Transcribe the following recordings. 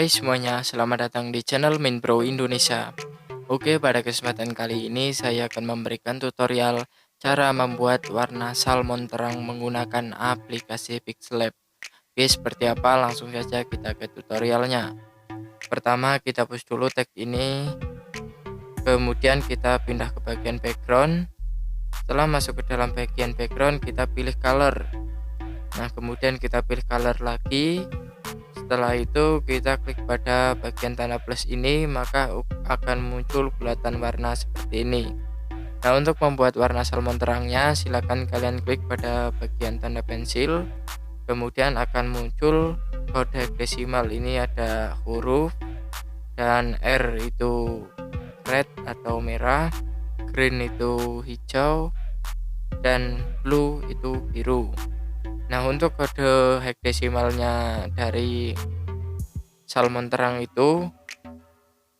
Hai semuanya, selamat datang di channel Minbro Indonesia. Oke, pada kesempatan kali ini saya akan memberikan tutorial cara membuat warna salmon terang menggunakan aplikasi Pixellab. Oke, seperti apa? Langsung saja kita ke tutorialnya. Pertama, kita hapus dulu tag ini, kemudian kita pindah ke bagian background. Setelah masuk ke dalam bagian background, kita pilih color. Nah, kemudian kita pilih color lagi. Setelah itu kita klik pada bagian tanda plus ini, maka akan muncul bulatan warna seperti ini. Nah, untuk membuat warna salmon terangnya, silakan kalian klik pada bagian tanda pensil, kemudian akan muncul kode desimal. Ini ada huruf, dan R itu red atau merah, green itu hijau, dan blue itu biru. Nah, untuk kode hexadesimalnya dari salmon terang itu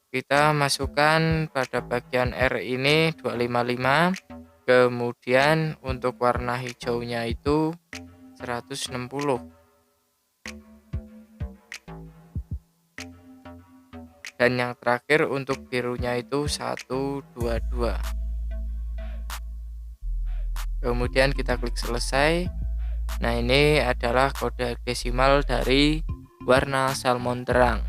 kita masukkan pada bagian R ini 255, kemudian untuk warna hijaunya itu 160, dan yang terakhir untuk birunya itu 122. Kemudian kita klik selesai. Nah, ini adalah kode desimal dari warna salmon terang.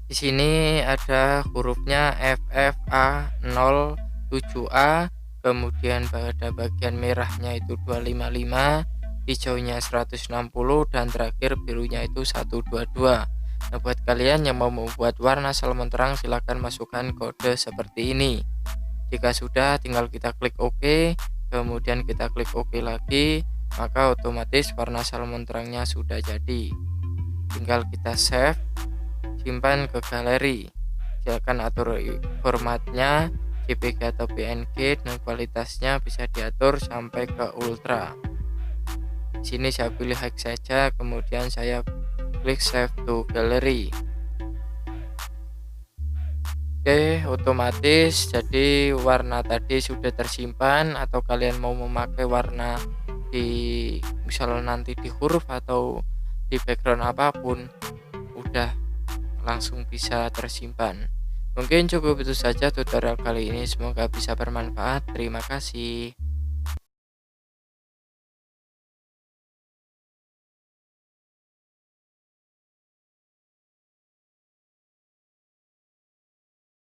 Di sini ada hurufnya FFA07A, kemudian pada bagian merahnya itu 255, hijaunya 160, dan terakhir birunya itu 122. Nah, buat kalian yang mau membuat warna salmon terang, silahkan masukkan kode seperti ini. Jika sudah, tinggal kita klik OK, kemudian kita klik OK lagi, maka otomatis warna salmon terangnya sudah jadi. Tinggal kita save, simpan ke galeri. Silakan atur formatnya JPG atau PNG, dan kualitasnya bisa diatur sampai ke ultra. Di sini saya pilih high saja, kemudian saya klik save to gallery. Oke, otomatis jadi warna tadi sudah tersimpan. Atau kalian mau memakai warna di misalnya nanti di huruf atau di background apapun, udah langsung bisa tersimpan. Mungkin cukup itu saja tutorial kali ini, semoga bisa bermanfaat. Terima kasih.